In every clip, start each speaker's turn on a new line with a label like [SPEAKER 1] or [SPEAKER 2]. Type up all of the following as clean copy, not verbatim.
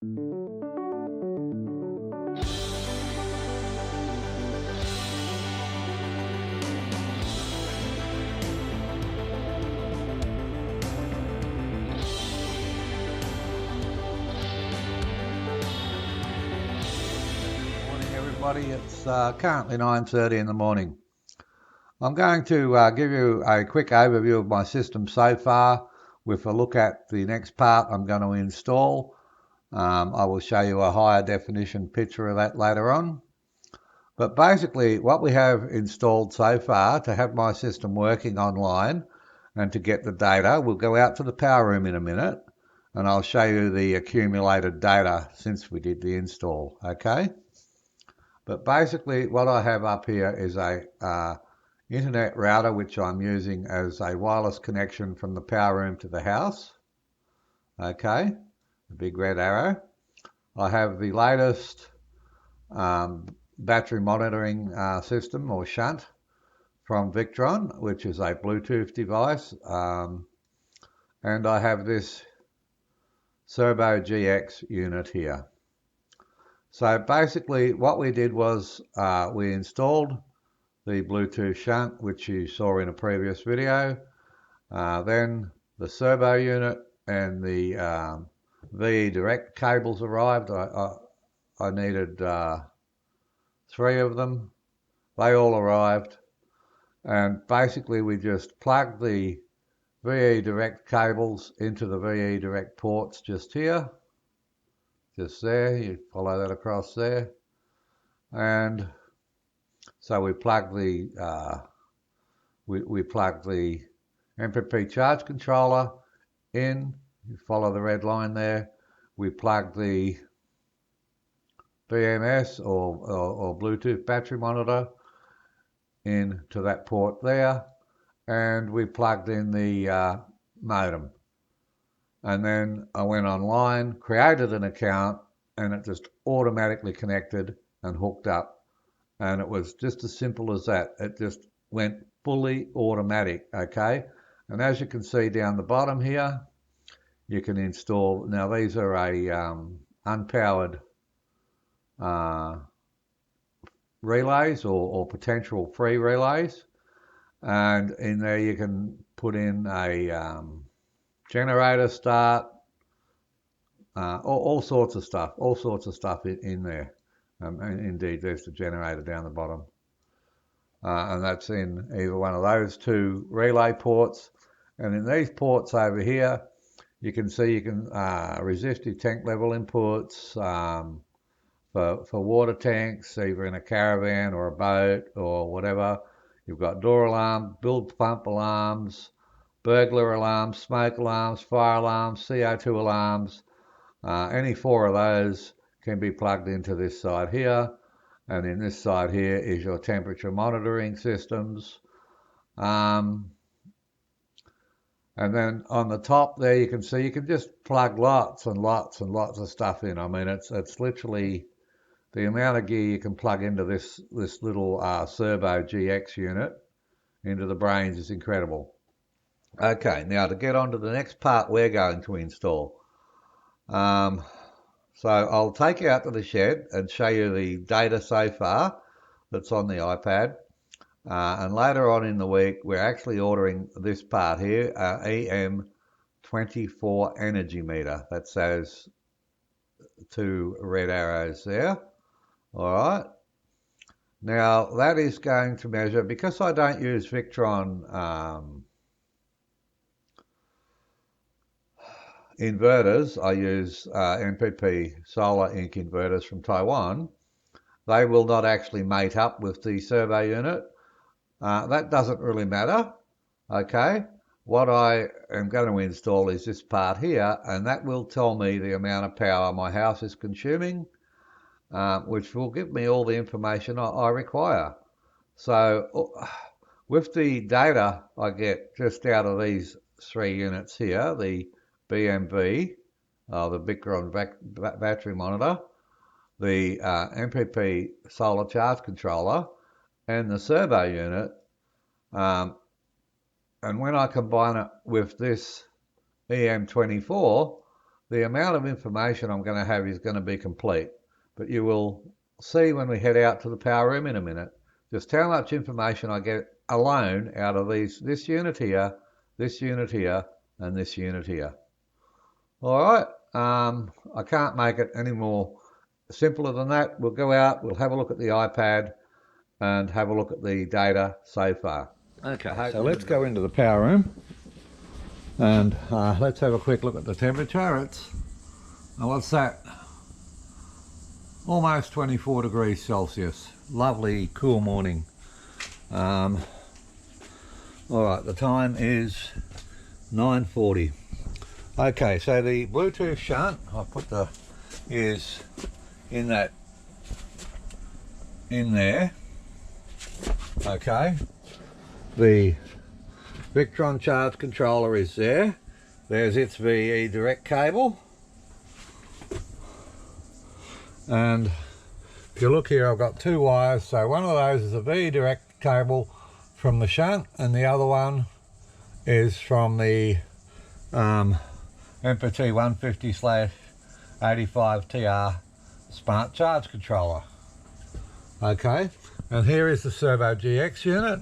[SPEAKER 1] It's currently 9:30 in the morning. I'm going to give you a quick overview of my system so far with a look at the next part I'm going to install. I will show you a higher definition picture of that later on. But basically what we have installed so far to have my system working online and to get the data, we'll go out to the power room in a minute and I'll show you the accumulated data since we did the install, okay? But basically what I have up here is a internet router which I'm using as a wireless connection from the power room to the house. Okay, the big red arrow. I have the latest battery monitoring system or shunt from Victron, which is a Bluetooth device. And I have this Servo GX unit here. So basically what we did was we installed the Bluetooth shunt, which you saw in a previous video. Then the servo unit and the VE direct cables arrived. I needed 3 of them. They all arrived. And basically we just plugged the VE direct cables into the VE direct ports just here. Just there, you follow that across there, and so we plug the we plug the MPP charge controller in. You follow the red line there. We plug the BMS or Bluetooth battery monitor into that port there, and we plugged in the modem. And then I went online, created an account, and it just automatically connected and hooked up. And it was just as simple as that. It just went fully automatic, okay? And as you can see down the bottom here, you can install, now these are a unpowered relays or potential free relays. And in there you can put in a generator start, all sorts of stuff in there. And indeed, there's the generator down the bottom. And that's in either one of those 2 relay ports. And in these ports over here, you can see you can resistive tank level inputs for water tanks, either in a caravan or a boat or whatever. You've got door alarm, bilge pump alarms, burglar alarms, smoke alarms, fire alarms, CO2 alarms. Any 4 of those can be plugged into this side here. And in this side here is your temperature monitoring systems. And then on the top there you can see you can just plug lots and lots and lots of stuff in. I mean, it's literally the amount of gear you can plug into this little Servo GX unit into the brains is incredible. Okay, now to get on to the next part we're going to install. So I'll take you out to the shed and show you the data so far that's on the iPad. And later on in the week, we're actually ordering this part here, EM24 energy meter. That's those 2 red arrows there. All right. Now that is going to measure, because I don't use Victron inverters, I use MPP solar ink inverters from Taiwan. They will not actually mate up with the servo unit. That doesn't really matter, okay? What I am going to install is this part here, and that will tell me the amount of power my house is consuming, which will give me all the information I require. So with the data I get just out of these 3 units here, the BMV, the Victron battery monitor, the MPP solar charge controller, and the servo unit, and when I combine it with this EM24, the amount of information I'm going to have is going to be complete. But you will see when we head out to the power room in a minute just how much information I get alone out of this unit here, this unit here, and this unit here. Alright, I can't make it any more simpler than that. We'll go out, we'll have a look at the iPad and have a look at the data so far. Okay, so let's go into the power room and let's have a quick look at the temperature. It's, what's that? Almost 24 degrees Celsius. Lovely cool morning. Alright, the time is 9:40. Okay, so the Bluetooth shunt, I put the is in there. Okay, the Victron charge controller is there. There's its VE direct cable. And if you look here, I've got two wires. So one of those is a VE direct cable from the shunt, and the other one is from the MPT 150/85TR smart charge controller. Okay, and here is the Servo GX unit.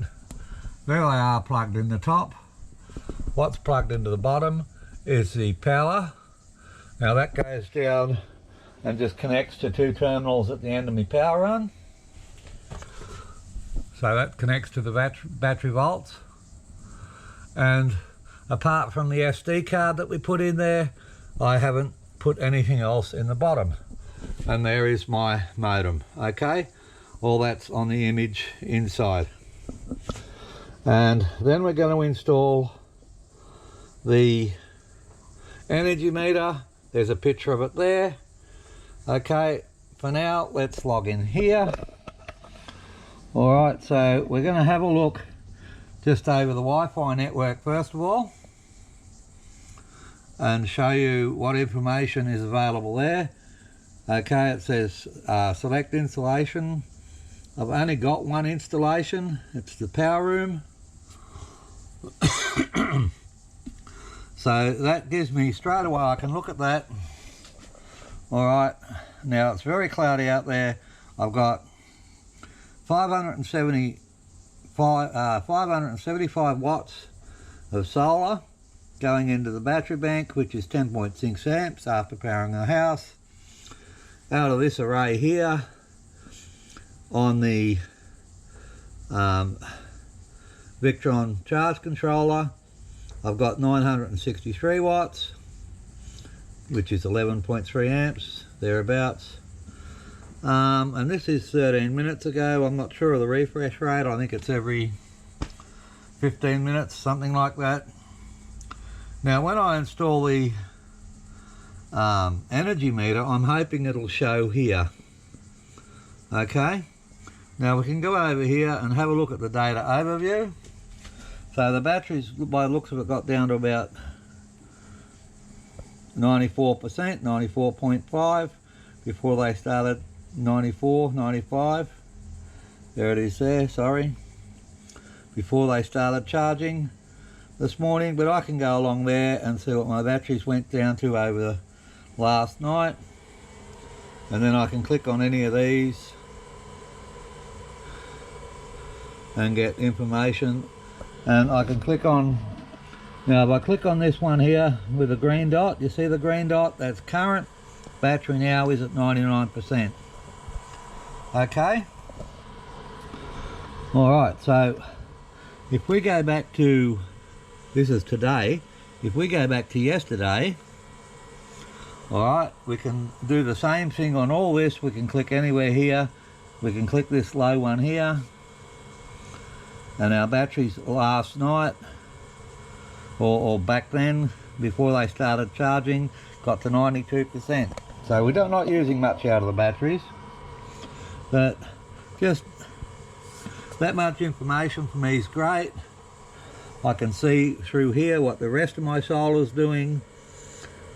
[SPEAKER 1] There they are plugged in the top. What's plugged into the bottom is the power. Now that goes down and just connects to two terminals at the end of my power run. So that connects to the battery volts. And apart from the SD card that we put in there, I haven't put anything else in the bottom. And there is my modem. Okay, all that's on the image inside. And then we're going to install the energy meter. There's a picture of it there. Okay, for now let's log in here. Alright, so we're going to have a look just over the Wi-Fi network first of all and show you what information is available there. Okay, it says select installation. I've only got one installation. It's the power room. So that gives me straight away, I can look at that. Alright, now it's very cloudy out there. I've got 575 watts of solar going into the battery bank, which is 10.6 amps after powering the house. Out of this array here on the Victron charge controller, I've got 963 watts, which is 11.3 amps, thereabouts. And this is 13 minutes ago. I'm not sure of the refresh rate. I think it's every 15 minutes, something like that. Now when I install the energy meter, I'm hoping it'll show here. Okay, now we can go over here and have a look at the data overview. So the batteries, by the looks of it, got down to about 94%, 94.5 before they started 94, 95. There it is there, sorry. Before they started charging this morning, but I can go along there and see what my batteries went down to over the last night. And then I can click on any of these and get information. And I can click on, now if I click on this one here with a green dot, you see the green dot, that's current. Battery now is at 99%. Okay. Alright, so if we go back to, this is today, if we go back to yesterday, alright, we can do the same thing on all this. We can click anywhere here. We can click this low one here. And our batteries last night, or back then, before they started charging, got to 92%. So we're not using much out of the batteries, but just that much information for me is great. I can see through here what the rest of my solar is doing,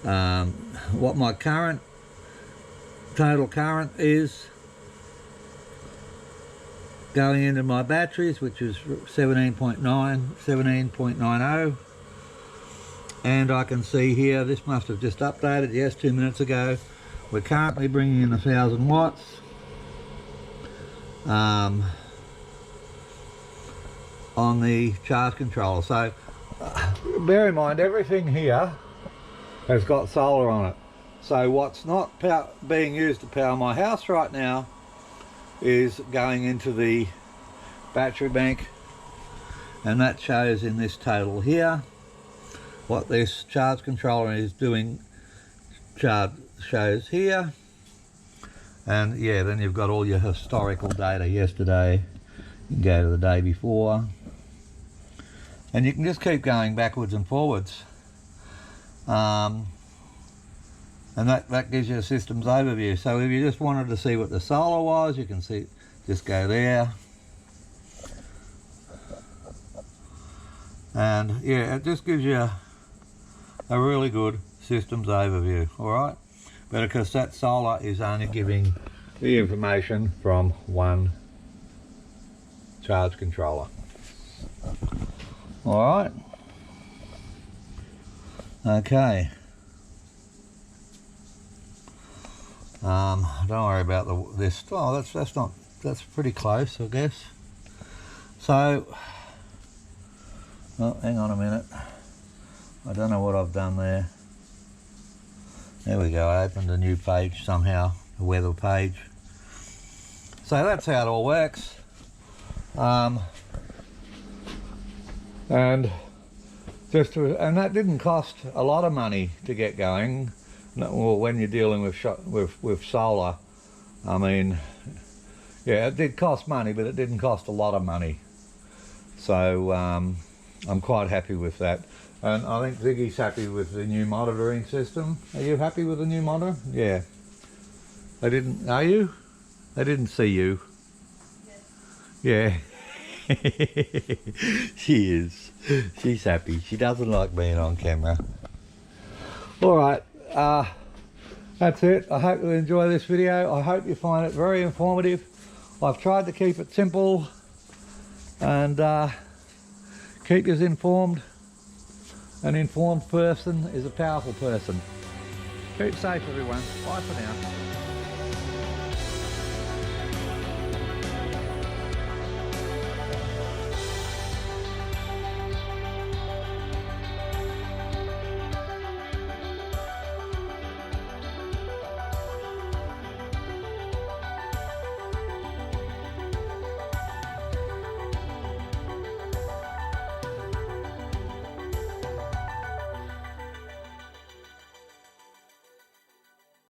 [SPEAKER 1] what my total current is going into my batteries, which is 17.90. and I can see here, this must have just updated, yes, 2 minutes ago. We're currently bringing in 1000 watts. On the charge controller. So bear in mind, everything here has got solar on it. So what's not being used to power my house right now is going into the battery bank, and that shows in this total here what this charge controller is doing. Charge shows here, and yeah, then you've got all your historical data yesterday. You can go to the day before, and you can just keep going backwards and forwards, and that gives you a systems overview. So if you just wanted to see what the solar was, you can see, just go there, and yeah, it just gives you a really good systems overview. All right, but of course that solar is only giving the information from one charge controller. All right, okay. Don't worry about this. Oh, that's pretty close, I guess. So, oh, hang on a minute. I don't know what I've done there. There we go. I opened a new page somehow, a weather page. So that's how it all works. And that didn't cost a lot of money to get going. Well, when you're dealing with solar, I mean, yeah, it did cost money, but it didn't cost a lot of money. So I'm quite happy with that. And I think Ziggy's happy with the new monitoring system. Are you happy with the new monitor? Yeah. They didn't, are you? They didn't see you. Yes. Yeah. She is. She's happy. She doesn't like being on camera. Alright, that's it. I hope you enjoy this video. I hope you find it very informative. I've tried to keep it simple and keep you informed. An informed person is a powerful person. Keep safe, everyone. Bye for now.